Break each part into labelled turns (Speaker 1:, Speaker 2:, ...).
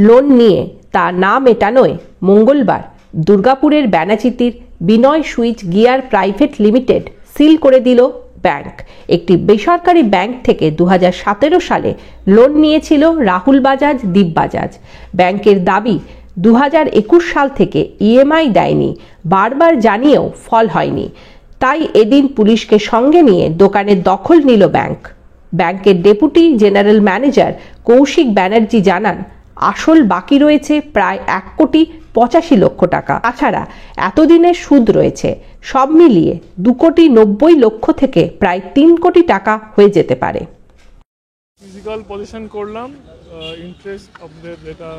Speaker 1: Loan নিয়ে তা না মেটানোয় মঙ্গলবার দুর্গাপুরের ব্যানাচিতির Binoy switchgear private limited সিল করে দিল ব্যাংক। একটি বেসরকারি ব্যাংক থেকে 2017 সালে লোন নিয়েছিল রাহুল বাজাজ, দীপ বাজাজ। ব্যাংকের দাবি 2021 সাল থেকে ইএমআই দেয়নি, বারবার জানিয়েও ফল হয়নি। তাই এদিন পুলিশকে সঙ্গে নিয়ে দোকানের দখল নিল ব্যাংক। ব্যাংকের deputy general manager Kaushik Banerjee জানান, আসল বাকি রয়েছে প্রায় 1,85,00,000 টাকা। তাছাড়া এতদিনের সুদ রয়েছে। সব মিলিয়ে 2,90,00,000 থেকে প্রায় 3 কোটি টাকা হয়ে যেতে পারে।
Speaker 2: ফিজিক্যাল পজিশন করলাম, ইন্টারেস্ট আপনাদের যেটা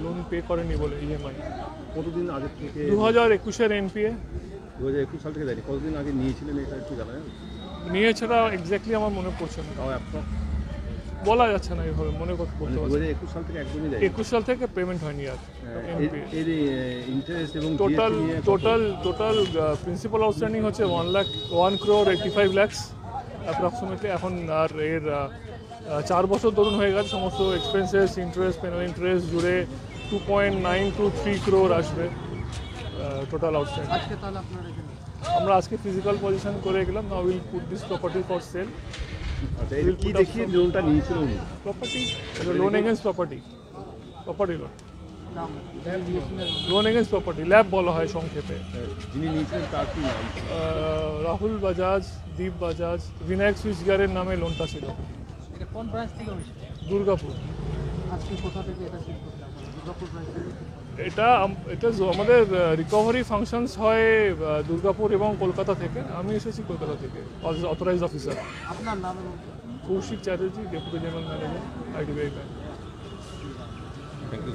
Speaker 2: লোন পে করেনি বলে ইএমআই।
Speaker 3: কতদিন আগে থেকে?
Speaker 2: 2021-এর এনপিএ।
Speaker 3: 2021 সাল থেকে দেয়নি। কতদিন আগে নিয়েছিলেন এটা একটু জানাবেন?
Speaker 2: নিয়েছেটা এক্স্যাক্টলি আমার মনে পড়ছে না,
Speaker 3: তাও আপনার
Speaker 2: বলা যাচ্ছে না এইভাবে, মনে করতে পারছি।
Speaker 3: 2021 সাল থেকে একদমই দেয়নি।
Speaker 2: 21 সাল থেকে পেমেন্ট হয়নি আর এনপিএ।
Speaker 3: এর ইন্টারেস্ট এবং
Speaker 2: টোটাল প্রিন্সিপাল আউটস্ট্যান্ডিং হচ্ছে 1,85,00,000 অ্যাপ্রক্সিমেটলি। এখন আর এর 4 বছর ধরুন হয়ে গেছে, সমস্ত এক্সপেন্সেস, ইন্টারেস্ট, পেনাল ইন্টারেস্ট জুড়ে 2.923 crore আসবে টোটাল আউটস্ট্যান্ডিং। আমরা আজকে ফিজিক্যাল পজিশন করে গেলাম। Now will put this property for sale.
Speaker 3: আচ্ছা, এটা কি দেখিয়ে লোনটা নিয়েছিল উনি?
Speaker 2: Property, loan against property loan. Loan against property, lab বলা হয় সংক্ষেপে।
Speaker 3: যিনি নিয়েছিলেন তার কি নাম?
Speaker 2: রাহুল বাজাজ, দীপ বাজাজ, বিনায়ক সুইচ গিয়ারের নামে লোনটা ছিল।
Speaker 4: এটা কোন ব্রাঞ্চ থেকে হয়েছে?
Speaker 2: দুর্গাপুর।
Speaker 4: আজকে কোথা থেকে এটা ছিল? দুর্গাপুর ব্রাঞ্চ থেকে।
Speaker 2: এটা আমাদের রিকভারি ফাংশনস হয় দুর্গাপুর এবং কলকাতা থেকে। আমি এসেছি কলকাতা থেকে, অথরাইজড অফিসার।
Speaker 4: আপনার নাম?
Speaker 2: Kaushik Chatterjee, deputy general manager, IDBI bank.
Speaker 3: Thank you.